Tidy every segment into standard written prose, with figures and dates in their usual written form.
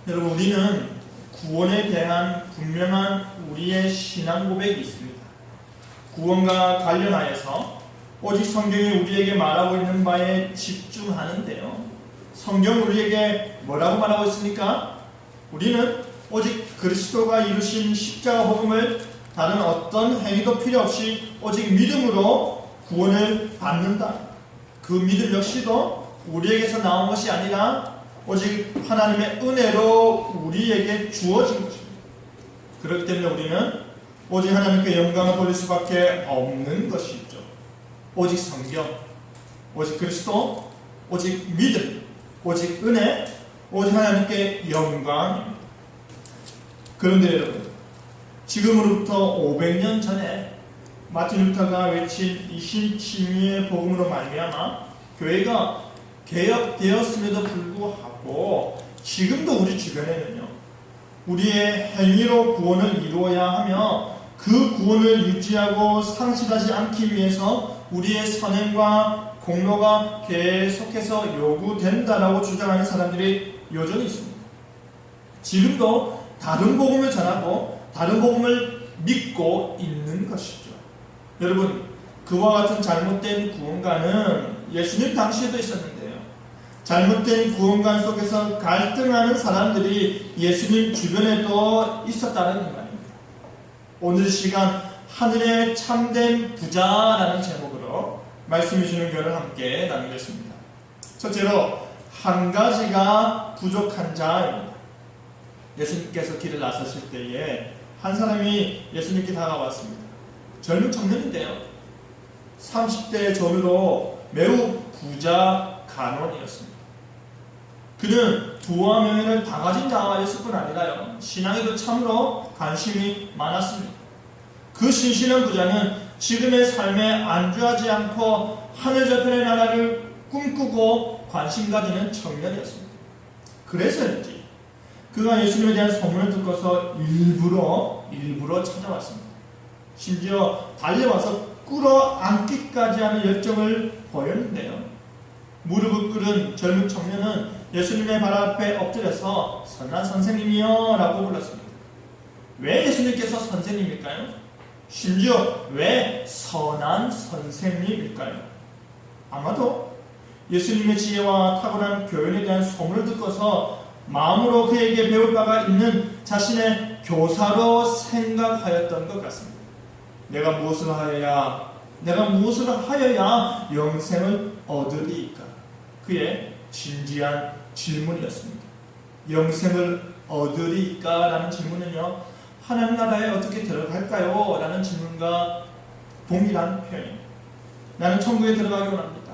여러분, 우리는 구원에 대한 분명한 우리의 신앙 고백이 있습니다. 구원과 관련하여서 오직 성경이 우리에게 말하고 있는 바에 집중하는데요. 성경 우리에게 뭐라고 말하고 있습니까? 우리는 오직 그리스도가 이루신 십자가 복음을 다른 어떤 행위도 필요 없이 오직 믿음으로 구원을 받는다. 그 믿음 역시도 우리에게서 나온 것이 아니라 오직 하나님의 은혜로 우리에게 주어진 것입니다. 그렇기 때문에 우리는 오직 하나님께 영광을 돌릴 수밖에 없는 것이죠. 오직 성경, 오직 그리스도, 오직 믿음, 오직 은혜, 오직 하나님께 영광입니다. 그런데 여러분, 지금으로부터 500년 전에 마틴 루터가 외친 이 신칭의의 복음으로 말미암아 교회가 개혁되었음에도 불구하고 지금도 우리 주변에는요, 우리의 행위로 구원을 이루어야 하며 그 구원을 유지하고 상실하지 않기 위해서 우리의 선행과 공로가 계속해서 요구된다라고 주장하는 사람들이 여전히 있습니다. 지금도 다른 복음을 전하고 다른 복음을 믿고 있는 것이죠. 여러분, 그와 같은 잘못된 구원관은 예수님 당시에도 있었는데요. 잘못된 구원관 속에서 갈등하는 사람들이 예수님 주변에도 있었다는 말입니다. 오늘 시간 하늘의 참된 부자라는 제목으로 말씀해 주는 교를 함께 나누겠습니다. 첫째로, 한 가지가 부족한 자입니다. 예수님께서 길을 나서실 때에 한 사람이 예수님께 다가왔습니다. 젊은 청년인데요, 30대 전후로 매우 부자 간원이었습니다. 그는 부와 명예를 다 가진 자였을 뿐 아니라요, 신앙에도 참으로 관심이 많았습니다. 그 신실한 부자는 지금의 삶에 안주하지 않고 하늘저편의 나라를 꿈꾸고 관심 가지는 청년이었습니다. 그래서인지 그가 예수님에 대한 소문을 듣고서 일부러 찾아왔습니다. 심지어 달려와서 끌어안기까지 하는 열정을 보였는데요. 무릎을 꿇은 젊은 청년은 예수님의 발 앞에 엎드려서 선한 선생님이여 라고 불렀습니다. 왜 예수님께서 선생님일까요? 심지어 왜 선한 선생님일까요? 아마도 예수님의 지혜와 탁월한 교훈에 대한 소문을 듣고서 마음으로 그에게 배울 바가 있는 자신의 교사로 생각하였던 것 같습니다. 내가 무엇을 하여야 영생을 얻으리이까? 그의 진지한 질문이었습니다. 영생을 얻으리이까? 라는 질문은요, 하나님 나라에 어떻게 들어갈까요? 라는 질문과 동일한 표현입니다. 나는 천국에 들어가기 원합니다.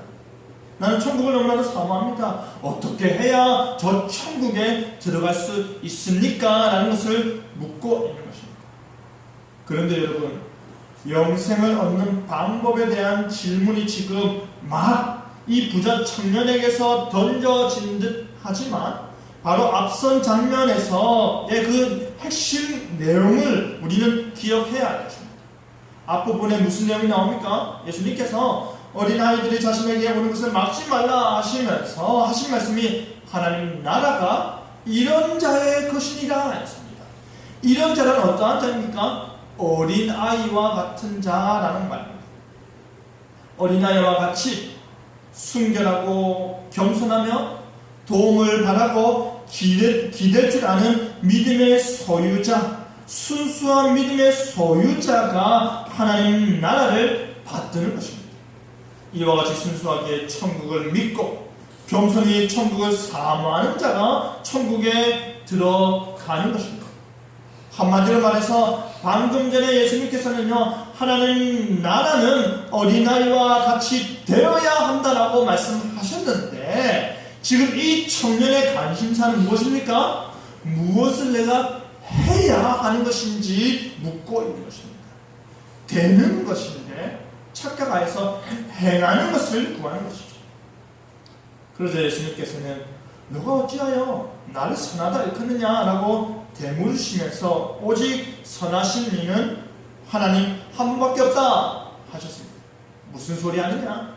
나는 천국을 너무나도 사모합니다. 어떻게 해야 저 천국에 들어갈 수 있습니까? 라는 것을 묻고 있는 것입니다. 그런데 여러분, 영생을 얻는 방법에 대한 질문이 지금 막 이 부자 청년에게서 던져진 듯 하지만 바로 앞선 장면에서의 그 핵심 내용을 우리는 기억해야 하겠습니다. 앞부분에 무슨 내용이 나옵니까? 예수님께서 어린아이들이 자신에게 오는 것을 막지 말라 하시면서 하신 말씀이 하나님 나라가 이런 자의 것이니라 했습니다. 이런 자는 어떠한 자입니까? 어린아이와 같은 자라는 말입니다. 어린아이와 같이 순결하고 겸손하며 도움을 바라고 기댈 줄 아는 믿음의 소유자, 순수한 믿음의 소유자가 하나님 나라를 받드는 것입니다. 이와 같이 순수하게 천국을 믿고 겸손히 천국을 사모하는 자가 천국에 들어가는 것입니다. 한마디로 말해서 방금 전에 예수님께서는요, 하나님 나라는 어린아이와 같이 되어야 한다라고 말씀하셨는데, 지금 이 청년의 관심사는 무엇입니까? 무엇을 내가 해야 하는 것인지 묻고 있는 것입니다. 되는 것인데 착각하여서 행하는 것을 구하는 것이죠. 그러자 예수님께서는 너가 어찌하여 나를 선하다 일컫느냐라고 되물으시면서 오직 선하신 이는 하나님 한 분밖에 없다 하셨습니다. 무슨 소리 하느냐?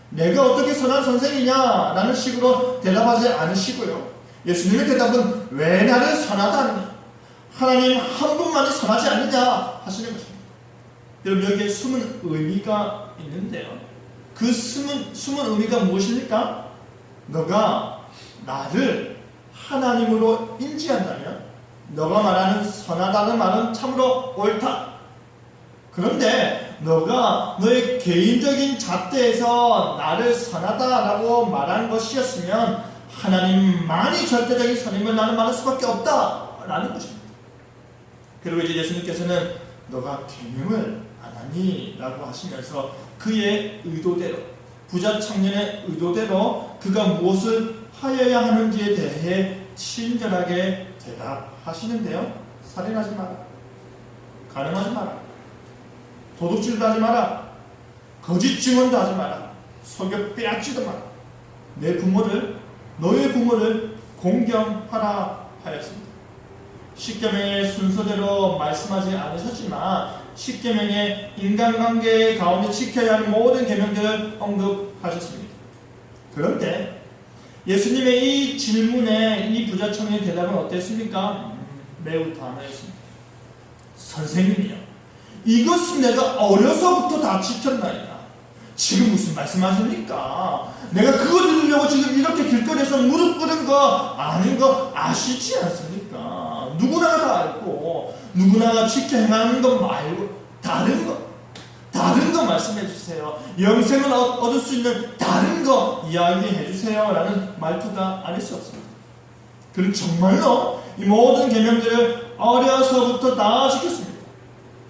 내가 어떻게 선한 선생이냐? 라는 식으로 대답하지 않으시고요, 예수님의 대답은 왜 나를 선하다 하느냐? 하나님 한 분만이 선하지 않느냐 하시는 것입니다. 여러분, 여기에 숨은 의미가 있는데요. 그 숨은 의미가 무엇입니까? 너가 나를 하나님으로 인지한다면 너가 말하는 선하다는 말은 참으로 옳다. 그런데 너가 너의 개인적인 잣대에서 나를 선하다라고 말한 것이었으면 하나님만이 절대적인 선임을 나는 말할 수밖에 없다라는 것입니다. 그리고 이제 예수님께서는 너가 계명을 안 하니? 라고 하시면서 그의 의도대로, 부자 청년의 의도대로 그가 무엇을 하여야 하는지에 대해 친절하게 대답하시는데요. 살인하지 마라, 간음하지 마라, 도둑질도 하지 마라, 거짓 증언도 하지 마라, 속여 빼앗지도 마라, 너의 부모를 공경하라 하였습니다. 십계명의 순서대로 말씀하지 않으셨지만 십계명의 인간관계 가운데 지켜야 할 모든 계명들을 언급하셨습니다. 그런데 예수님의 이 질문에 이 부자 청년의 대답은 어땠습니까? 매우 단호했습니다. 선생님이요, 이것은 내가 어려서부터 다 지켰나이다. 지금 무슨 말씀하십니까? 내가 그거 들으려고 지금 이렇게 길거리에서 무릎 꿇은 거 아닌 거 아시지 않습니까? 누구나가 다 알고 누구나가 지켜 행하는 것 말고 다른 거 말씀해 주세요. 영생을 얻을 수 있는 다른 거 이야기해 주세요 라는 말투가 아닐 수 없습니다. 그럼 정말로 이 모든 계명들을 어려서부터 다 지켰습니다.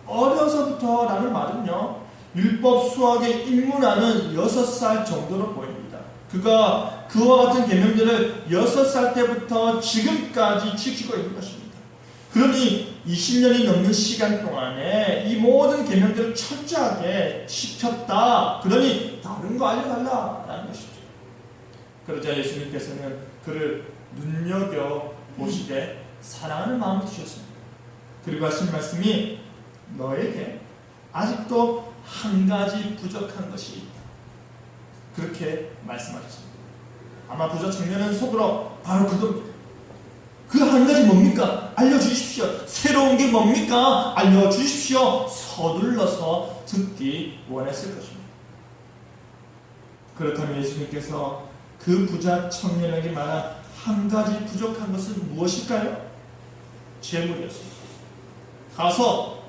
어려서부터 라는 말은요, 율법 수학에 입문하는 6살 정도로 보입니다. 그가 그와 같은 계명들을 6살 때부터 지금까지 지키고 있는 것입니다. 그러니 20년이 넘는 시간 동안에 이 모든 계명들을 철저하게 지켰다. 그러니 다른 거 알려달라라는 것이죠. 그러자 예수님께서는 그를 눈여겨보시되 사랑하는 마음을 주셨습니다. 그리고 하신 말씀이 너에게 아직도 한 가지 부족한 것이 있다. 그렇게 말씀하셨습니다. 아마 부자 청년은 속으로 바로 그겁니다. 그 한 가지 뭡니까? 알려주십시오. 새로운 게 뭡니까? 알려주십시오. 서둘러서 듣기 원했을 것입니다. 그렇다면 예수님께서 그 부자 청년에게 말한 한 가지 부족한 것은 무엇일까요? 재물이었습니다. 가서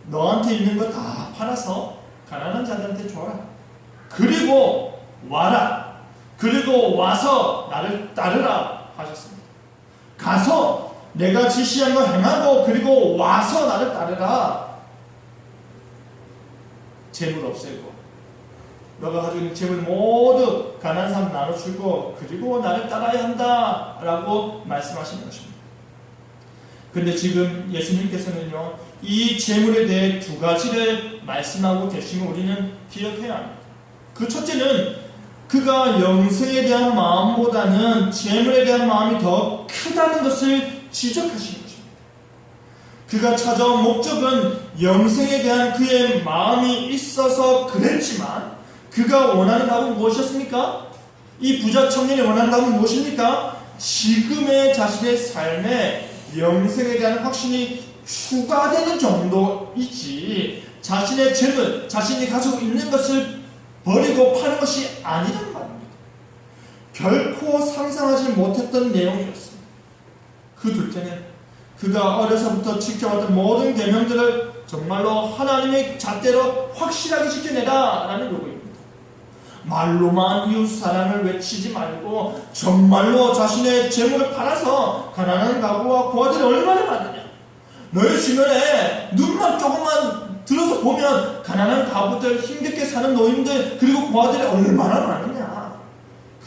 너한테 있는 거 다 팔아서 가난한 자들한테 줘라. 그리고 와라. 그리고 와서 나를 따르라 하셨습니다. 가서 내가 지시한 거 행하고 그리고 와서 나를 따르라. 재물 없애고 너가 가지고 있는 재물 모두 가난한 사람 나눠주고 그리고 나를 따라야 한다 라고 말씀하시는 것입니다. 근데 지금 예수님께서는요, 이 재물에 대해 두 가지를 말씀하고 계시면 우리는 기억해야 합니다. 그 첫째는 그가 영생에 대한 마음보다는 재물에 대한 마음이 더 크다는 것을 지적하시는 것입니다. 그가 찾아온 목적은 영생에 대한 그의 마음이 있어서 그랬지만 그가 원하는 답은 무엇이었습니까? 이 부자 청년이 원하는 답은 무엇입니까? 지금의 자신의 삶에 영생에 대한 확신이 추가되는 정도이지 자신의 재물, 자신이 가지고 있는 것을 버리고 파는 것이 아니란 말입니다. 결코 상상하지 못했던 내용이었습니다. 그 둘째는 그가 어려서부터 지켜왔던 모든 계명들을 정말로 하나님의 잣대로 확실하게 지켜내라 라는 요구입니다. 말로만 이웃 사랑을 외치지 말고 정말로 자신의 재물을 팔아서 가난한 가부와 고아들이 얼마나 많으냐. 너의 주변에 눈만 조금만 들어서 보면 가난한 가부들, 힘겹게 사는 노인들, 그리고 고아들이 얼마나 많으냐.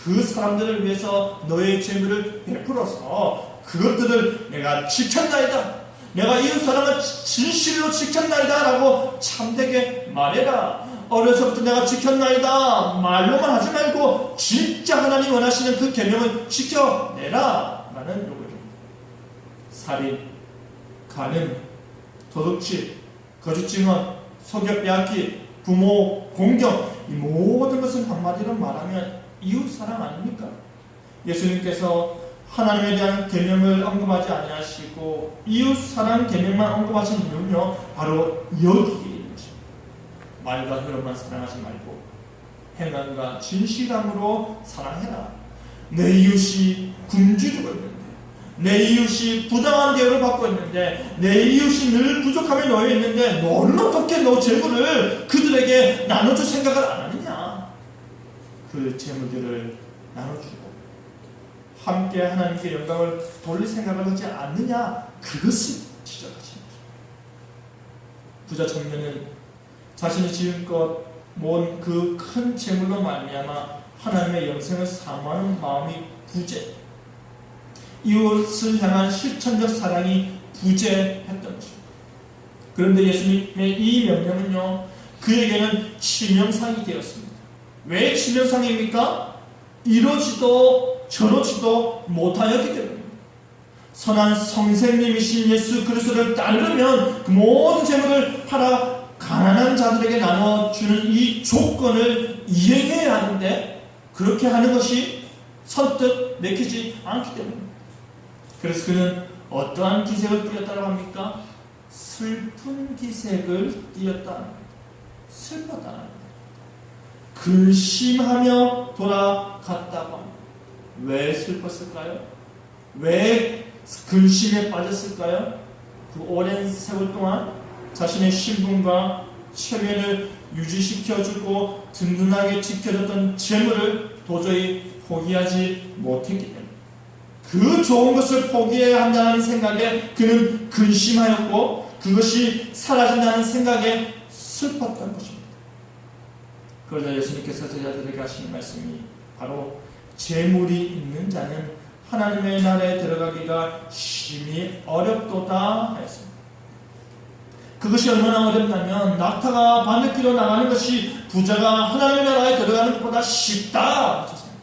그 사람들을 위해서 너의 재물을 베풀어서 그것들을 내가 지켰나이다, 내가 이웃 사람을 진실로 지켰나이다 라고 참되게 말해라. 어려서부터 내가 지켰나이다 말로만 하지 말고 진짜 하나님 원하시는 그 계명을 지켜내라 라는 요구입니다. 살인, 간음, 도둑질, 거짓 증언, 속여 빼앗기, 부모 공경, 이 모든 것은 한마디로 말하면 이웃 사랑 아닙니까? 예수님께서 하나님에 대한 계명을 언급하지 아니하시고 이웃 사랑 계명만 언급하신 이유는요, 바로 여기에 있는 것입니다. 말과 혀로만 사랑하지 말고 행함과 진실함으로 사랑해라. 내 이웃이 굶주리고 있는데, 내 이웃이 부당한 대우를 받고 있는데, 내 이웃이 늘 부족함에 놓여 있는데 너는 어떻게 너 재물을 그들에게 나눠줄 생각을 안 하느냐? 그 재물들을 나눠주고 함께 하나님께 영광을 돌릴 생각을 하지 않느냐? 그것을 지적하시는 것입니다. 부자 청년은 자신이 지금껏 모은 그 큰 재물로 말미암아 하나님의 영생을 사모하는 마음이 부재, 이웃을 향한 실천적 사랑이 부재했던 것입니다. 그런데 예수님의 이 명령은요, 그에게는 치명상이 되었습니다. 왜 치명상입니까? 이러지도 저러지도 못하였기 때문입니다. 선한 선생님이신 예수 그리스도를 따르려면 그 모든 재물을 팔아 가난한 자들에게 나눠주는 이 조건을 이행해야 하는데, 그렇게 하는 것이 선뜻 내키지 않기 때문입니다. 그래서 그는 어떠한 기색을 띠었다고 합니까? 슬픈 기색을 띠었다. 슬펐다. 근심하며 돌아갔다고 합니다. 왜 슬펐을까요? 왜 근심에 빠졌을까요? 그 오랜 세월 동안 자신의 신분과 체면을 유지시켜주고 든든하게 지켜줬던 재물을 도저히 포기하지 못했기 때문에, 그 좋은 것을 포기해야 한다는 생각에 그는 근심하였고, 그것이 사라진다는 생각에 슬펐던 것입니다. 그러자 예수님께서 제자들에게 하시는 말씀이 바로 재물이 있는 자는 하나님의 나라에 들어가기가 심히 어렵도다 하였습니다. 그것이 얼마나 어렵냐면, 낙타가 바늘길로 나가는 것이 부자가 하나님의 나라에 들어가는 것보다 쉽다 하셨습니다.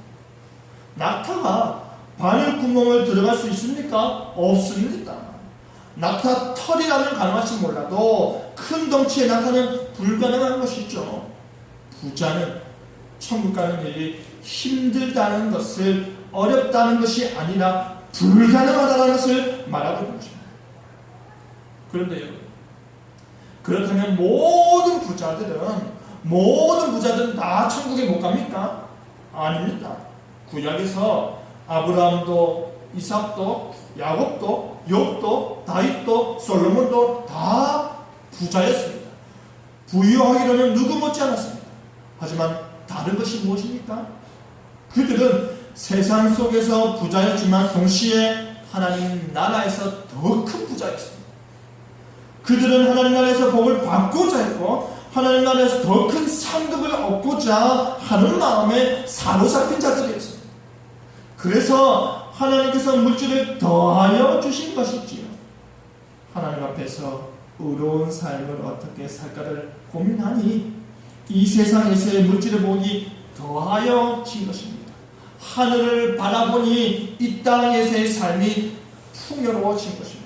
낙타가 바늘 구멍을 들어갈 수 있습니까? 없습니다. 낙타 털이라면 가능할지 몰라도 큰 덩치의 낙타는 불가능한 것이죠. 부자는 천국 가는 일이 힘들다는 것을, 어렵다는 것이 아니라 불가능하다는 것을 말하고 있는 것입니다. 그런데 여러분, 그렇다면 모든 부자들은 다 천국에 못 갑니까? 아닙니다. 구약에서 아브라함도, 이삭도, 야곱도, 욥도, 다윗도, 솔로몬도 다 부자였습니다. 부유하기로는 누구 못지 않았습니다. 하지만 다른 것이 무엇입니까? 그들은 세상 속에서 부자였지만 동시에 하나님 나라에서 더 큰 부자였습니다. 그들은 하나님 나라에서 복을 받고자 했고, 하나님 나라에서 더 큰 상급을 얻고자 하는 마음에 사로잡힌 자들이었습니다. 그래서 하나님께서 물질을 더하여 주신 것이지요. 하나님 앞에서 의로운 삶을 어떻게 살까를 고민하니 이 세상에서의 물질의 복이 더하여 진 것입니다. 하늘을 바라보니 이 땅에서의 삶이 풍요로워진 것입니다.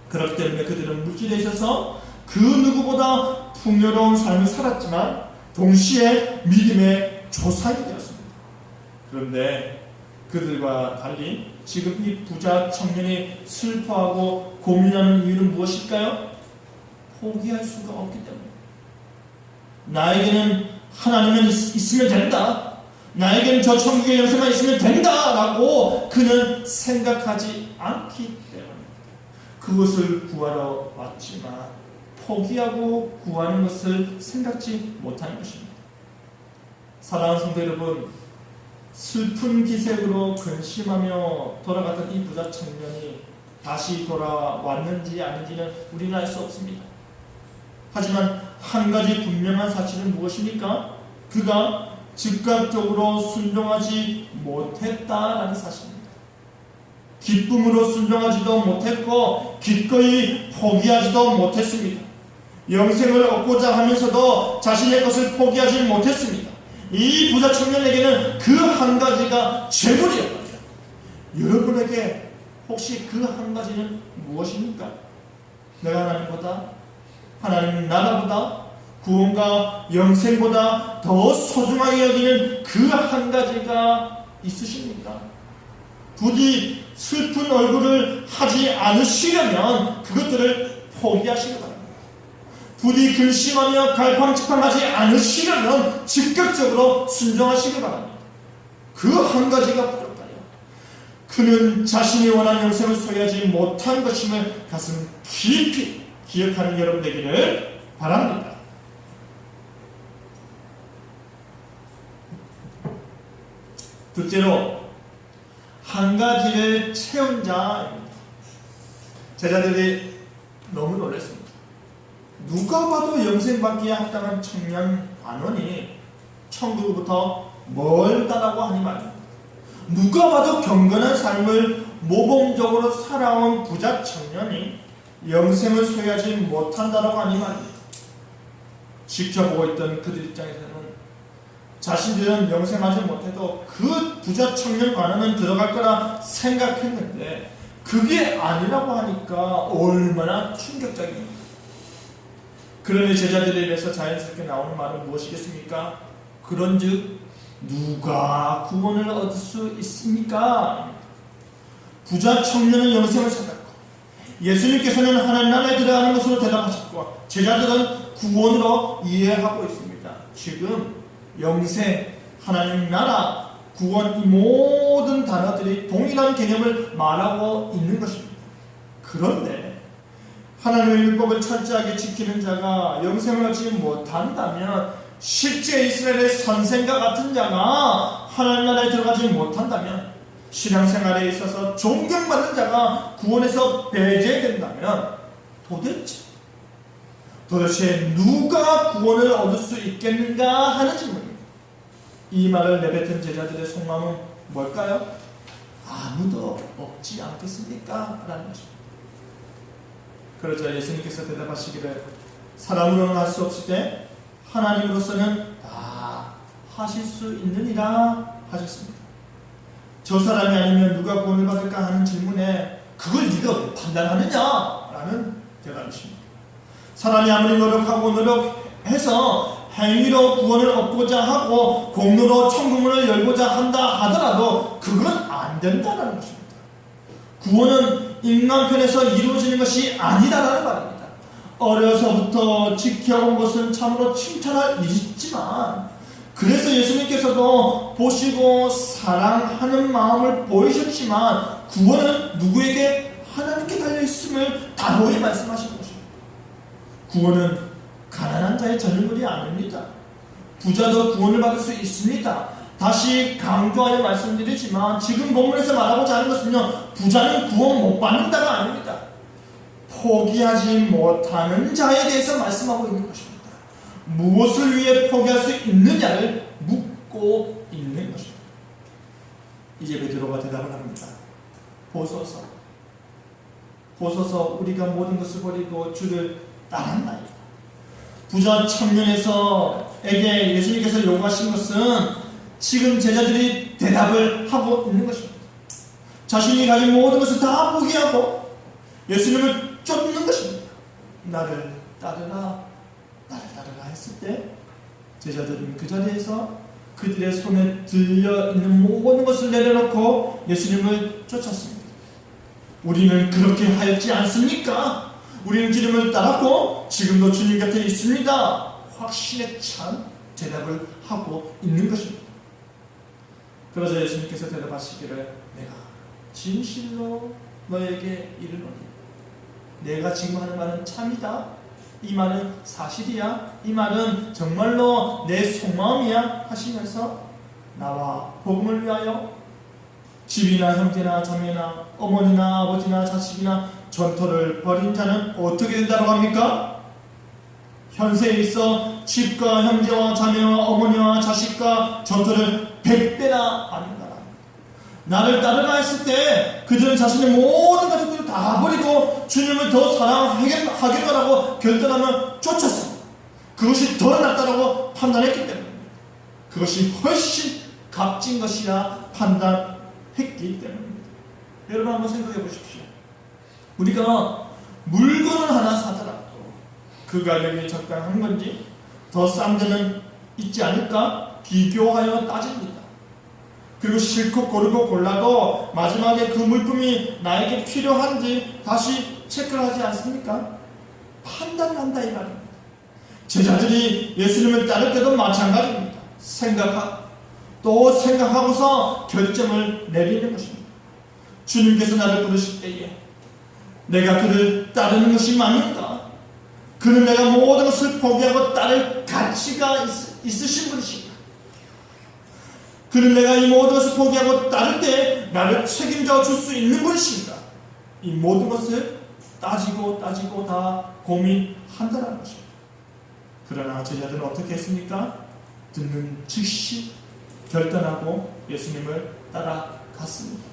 그렇기 때문에 그들은 물질에 있어서 그 누구보다 풍요로운 삶을 살았지만 동시에 믿음의 조상이 되었습니다. 그런데 그들과 달리 지금 이 부자 청년이 슬퍼하고 고민하는 이유는 무엇일까요? 포기할 수가 없기 때문입니다. 나에게는 하나님은 있으면 된다, 나에게는 저 천국의 영생만 있으면 된다 라고 그는 생각하지 않기 때문입니다. 그것을 구하러 왔지만 포기하고 구하는 것을 생각지 못하는 것입니다. 사랑하는 성도 여러분, 슬픈 기색으로 근심하며 돌아갔던 이 부자 청년이 다시 돌아왔는지 아닌지는 우리는 알 수 없습니다. 하지만 한 가지 분명한 사실은 무엇입니까? 그가 즉각적으로 순종하지 못했다라는 사실입니다. 기쁨으로 순종하지도 못했고 기꺼이 포기하지도 못했습니다. 영생을 얻고자 하면서도 자신의 것을 포기하지 못했습니다. 이 부자 청년에게는 그 한 가지가 재물이었답니다. 여러분에게 혹시 그 한 가지는 무엇입니까? 내가 하나님보다, 하나님 나라보다, 구원과 영생보다 더 소중하게 여기는 그 한 가지가 있으십니까? 부디 슬픈 얼굴을 하지 않으시려면 그것들을 포기하시기 바랍니다. 부디 근심하며 갈팡질팡하지 않으시려면 즉각적으로 순종하시기 바랍니다. 그 한 가지가 부족하여 그는 자신이 원하는 영생을 소유하지 못한 것임을 가슴 깊이 기억하는 여러분 되기를 바랍니다. 둘째로 한 가지를 채운 자입니다. 제자들이 너무 놀랐습니다. 누가 봐도 영생받기에 합당한 청년 관원이 천국으로부터 멀다라고 하니 말입니다. 누가 봐도 경건한 삶을 모범적으로 살아온 부자 청년이 영생을 소유하지 못한다라고 하니 말입니다. 지켜보고 있던 그들 입장에서는 자신들은 영생하지 못해도 그 부자 청년 관원은 들어갈 거라 생각했는데 그게 아니라고 하니까 얼마나 충격적입니다. 그러니 제자들에 대해서 자연스럽게 나오는 말은 무엇이겠습니까? 그런즉 누가 구원을 얻을 수 있습니까? 부자 청년은 영생을 찾았고 예수님께서는 하나님 나라에 들어가는 것으로 대답하셨고 제자들은 구원으로 이해하고 있습니다. 지금 영생, 하나님 나라, 구원 이 모든 단어들이 동일한 개념을 말하고 있는 것입니다. 그런데 하나님의 율법을 철저하게 지키는 자가 영생을 얻지 못한다면 실제 이스라엘의 선생과 같은 자가 하나님 나라에 들어가지 못한다면 신앙생활에 있어서 존경받는 자가 구원에서 배제된다면 도대체 누가 구원을 얻을 수 있겠는가 하는 질문입니다. 이 말을 내뱉은 제자들의 속마음은 뭘까요? 아무도 없지 않겠습니까? 라는 것입니다. 그러자 예수님께서 대답하시기를 사람으로는 할 수 없을 때 하나님으로서는 다 하실 수 있느니라 하셨습니다. 저 사람이 아니면 누가 구원을 받을까 하는 질문에 그걸 네가 왜 판단하느냐? 라는 대답이십니다. 사람이 아무리 노력하고 노력해서 행위로 구원을 얻고자 하고 공로로 천국문을 열고자 한다 하더라도 그건 안 된다는 것입니다. 구원은 인간 편에서 이루어지는 것이 아니다라는 말입니다. 어려서부터 지켜온 것은 참으로 칭찬할 일이지만 그래서 예수님께서도 보시고 사랑하는 마음을 보이셨지만 구원은 누구에게? 하나님께 달려있음을 단호히 말씀하신 것입니다. 구원은 가난한 자의 전유물이 아닙니다. 부자도 구원을 받을 수 있습니다. 다시 강조하여 말씀드리지만 지금 본문에서 말하고자 하는 것은요, 부자는 구원 못 받는다가 아닙니다. 포기하지 못하는 자에 대해서 말씀하고 있는 것입니다. 무엇을 위해 포기할 수 있느냐를 묻고 있는 것입니다. 이제 베드로가 대답을 합니다. 보소서 우리가 모든 것을 버리고 주를 따랐나이다. 부자 청년에게 예수님께서 요구하신 것은 지금 제자들이 대답을 하고 있는 것입니다. 자신이 가진 모든 것을 다 포기하고 예수님을 쫓는 것입니다. 나를 따르라 했을 때 제자들은 그 자리에서 그들의 손에 들려있는 모든 것을 내려놓고 예수님을 쫓았습니다. 우리는 그렇게 하였지 않습니까? 우리는 주님을 따랐고 지금도 주님 곁에 있습니다. 확신에 찬 대답을 하고 있는 것입니다. 그러자 예수님께서 대답하시기를 내가 진실로 너에게 이르노니 내가 지금 하는 말은 참이다. 이 말은 사실이야. 이 말은 정말로 내 속마음이야 하시면서 나와 복음을 위하여 집이나 형제나 자매나 어머니나 아버지나 자식이나 전토를 벌인 자는 어떻게 된다고 합니까? 현세에 있어 집과 형제와 자매와 어머니와 자식과 전토를 100배나 받는다. 나를 따르라 했을 때 그들은 자신의 모든 가족들을 다 버리고 주님을 더 사랑하겠다라고 결단하며 쫓았습니다. 그것이 더 낫다라고 판단했기 때문입니다. 그것이 훨씬 값진 것이라 판단했기 때문입니다. 여러분 한번 생각해 보십시오. 우리가 물건을 하나 사더라도 그 가격이 적당한 건지 더 싼 데는 있지 않을까 비교하여 따집니다. 그리고 실컷 고르고 골라도 마지막에 그 물품이 나에게 필요한지 다시 체크를 하지 않습니까? 판단을 한다 이 말입니다. 제자들이 예수님을 따를 때도 마찬가지입니다. 또 생각하고서 결정을 내리는 것입니다. 주님께서 나를 부르실 때에 내가 그를 따르는 것이 맞는가? 그는 내가 모든 것을 포기하고 따를 가치가 있으신 분이신가? 그는 내가 이 모든 것을 포기하고 따를 때 나를 책임져 줄 수 있는 분이신가? 이 모든 것을 따지고 다 고민한다는 것입니다. 그러나 제자들은 어떻게 했습니까? 듣는 즉시 결단하고 예수님을 따라갔습니다.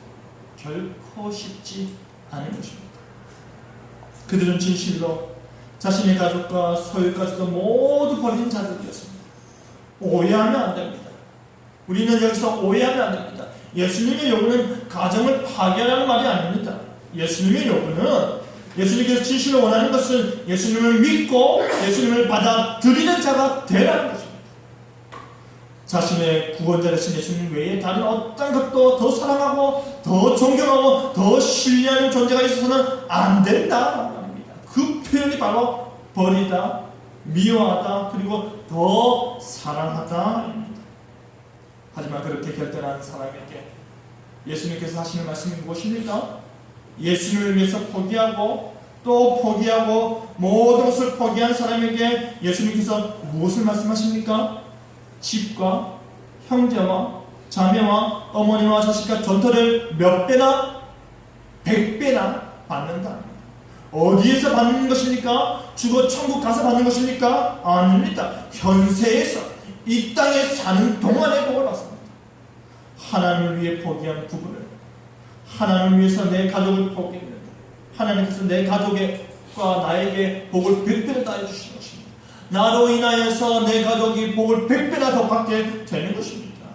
결코 쉽지 않은 것입니다. 그들은 진실로 자신의 가족과 소유까지도 모두 버린 자들이었습니다. 오해하면 안 됩니다. 우리는 여기서 오해하면 안 됩니다. 예수님의 요구는 가정을 파괴하라는 말이 아닙니다. 예수님의 요구는 예수님께서 진실로 원하는 것은 예수님을 믿고 예수님을 받아들이는 자가 되라는 것입니다. 자신의 구원자 되신 예수님 외에 다른 어떤 것도 더 사랑하고 더 존경하고 더 신뢰하는 존재가 있어서는 안 된다는 말입니다. 그 표현이 바로 버리다, 미워하다, 그리고 더 사랑하다입니다. 하지만 그렇게 결단한 사람에게 예수님께서 하시는 말씀이 무엇입니까? 예수님을 위해서 포기하고 또 포기하고 모든 것을 포기한 사람에게 예수님께서 무엇을 말씀하십니까? 집과 형제와 자매와 어머니와 자식과 전토를 몇 배나? 100배나 받는다. 어디에서 받는 것입니까? 죽어 천국 가서 받는 것입니까? 아닙니다. 현세에서 이 땅에 사는 동안에 복을 받습니다. 하나님을 위해 포기한 부부를 하나님을 위해서 내 가족을 포기했는데 하나님께서 내 가족과 나에게 복을 100배나 더해 주시는 것입니다. 나로 인하여서 내 가족이 복을 100배나 더 받게 되는 것입니다.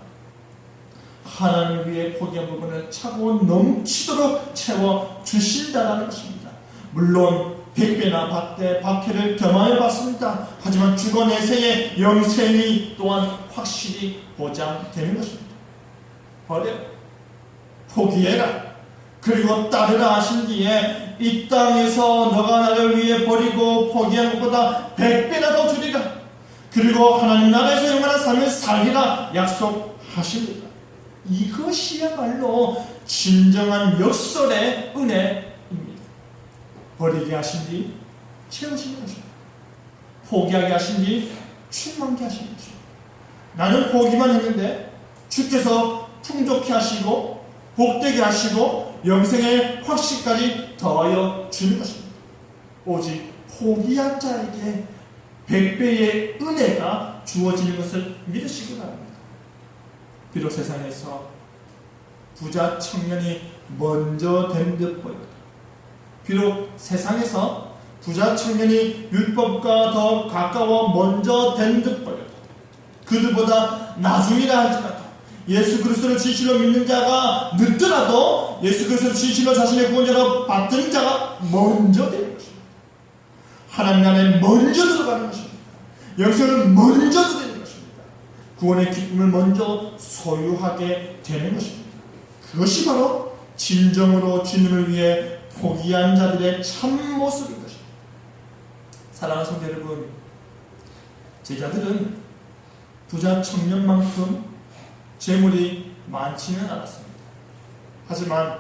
하나님을 위해 포기한 부분을 차고 넘치도록 채워 주신다는 것입니다. 물론 100배나 박해를 겸하여 받습니다. 하지만 죽어내세의 영생이 또한 확실히 보장되는 것입니다. 버려, 포기해라, 그리고 따르라 하신 뒤에 이 땅에서 너가 나를 위해 버리고 포기한 것보다 100배나 더 주리라, 그리고 하나님 나라에서 영원한 삶을 살리라 약속하십니다. 이것이야말로 진정한 역설의 은혜입니다. 버리게 하신 뒤 채우시는 것입니다. 포기하게 하신 뒤 충만케 하시는 것입니다. 나는 포기만 했는데 주께서 풍족케 하시고 복되게 하시고 영생의 확신까지 더하여 주는 것입니다. 오직 포기한 자에게 100배의 은혜가 주어지는 것을 믿으시기 바랍니다. 비록 세상에서 부자 청년이 먼저 된 듯 보여도, 비록 세상에서 부자 청년이 율법과 더 가까워 먼저 된 듯 보여도, 그들보다 나중이라 할지라도 예수 그리스도를 진실로 믿는 자가 늦더라도 예수 그리스도를 진실로 자신의 구원자로 받는 자가 먼저 되는 것입니다. 하나님 나라에 먼저 들어가는 것입니다. 영생을 먼저 누리는 것입니다. 구원의 기쁨을 먼저 소유하게 되는 것입니다. 그것이 바로 진정으로 주님을 위해 포기한 자들의 참모습인 것입니다. 사랑하는 성도 여러분, 제자들은 부자 청년만큼 재물이 많지는 않았습니다. 하지만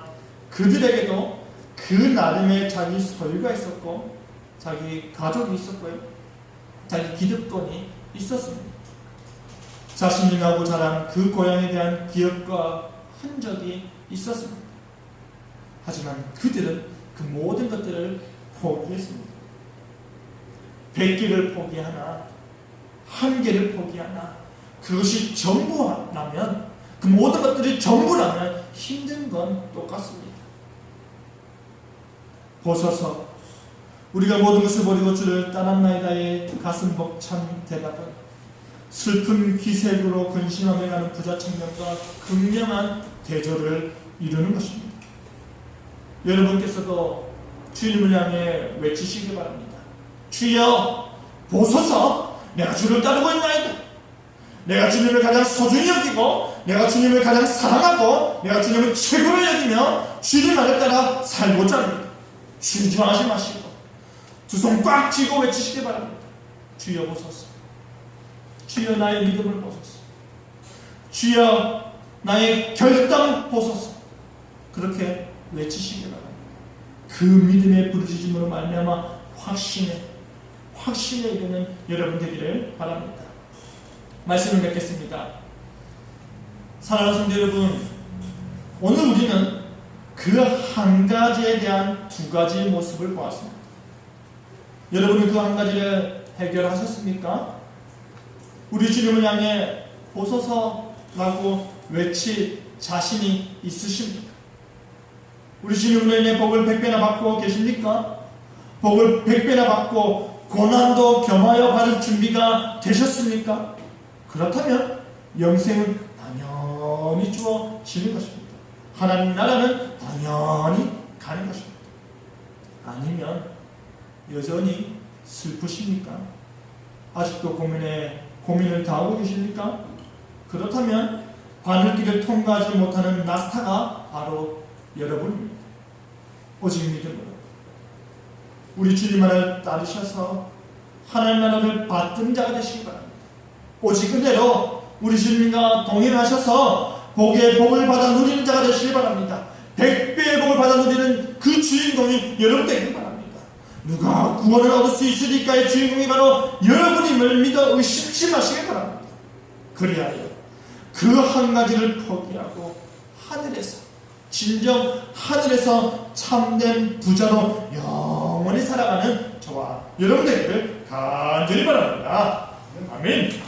그들에게도 그 나름의 자기 소유가 있었고 자기 가족이 있었고요, 자기 기득권이 있었습니다. 자신이 나고 자란 그 고향에 대한 기억과 흔적이 있었습니다. 하지만 그들은 그 모든 것들을 포기했습니다. 100개를 포기하나 1개를 포기하나 그것이 전부라면, 그 모든 것들이 전부라면 힘든 건 똑같습니다. 보소서 우리가 모든 것을 버리고 주를 따랐나이다의 가슴 벅찬 대답은 슬픈 기색으로 근심하며 가는 부자 청년과 극명한 대조를 이루는 것입니다. 여러분께서도 주님을 향해 외치시기 바랍니다. 주여 보소서, 내가 주를 따르고 있나이다. 내가 주님을 가장 소중히 여기고 내가 주님을 가장 사랑하고 내가 주님을 최고로 여기며 주님 안에 따라 살고자 합니다. 주저하지 마시고 두 손 꽉 쥐고 외치시기 바랍니다. 주여 보소서. 주여 나의 믿음을 보소서. 주여 나의 결단 보소서. 그렇게 외치시기 바랍니다. 그 믿음의 부르짖음으로 말미암아 확신에 이르는 여러분 되기를 바랍니다. 말씀을 맺겠습니다. 사랑하는 성도 여러분, 오늘 우리는 그 한 가지에 대한 두 가지 모습을 보았습니다. 여러분은 그 한 가지를 해결하셨습니까? 우리 주님을 향해 보소서라고 외칠 자신이 있으십니까? 우리 주님으로 인해 복을 100배나 받고 계십니까? 복을 100배나 받고 고난도 겸하여 받을 준비가 되셨습니까? 그렇다면 영생은 당연히 주어지는 것입니다. 하나님 나라는 당연히 가는 것입니다. 아니면 여전히 슬프십니까? 아직도 고민을 다하고 계십니까? 그렇다면 바늘길을 통과하지 못하는 낙타가 바로 여러분입니다. 오직 믿음으로 우리 주님만을 따르셔서 하나님 나라를 받든 자가 되시기 바랍니다. 오직 은혜로 우리 주님과 동행하셔서 복의 복을 받아 누리는 자가 되시기 바랍니다. 100배의 복을 받아 누리는 그 주인공이 여러분 되길 바랍니다. 누가 구원을 얻을 수 있으니까의 주인공이 바로 여러분임을 믿어 의심치 마시기 바랍니다. 그리하여 그 한 가지를 포기하고 진정 하늘에서 참된 부자로 영원히 살아가는 저와 여러분 되기를 간절히 바랍니다. 아멘.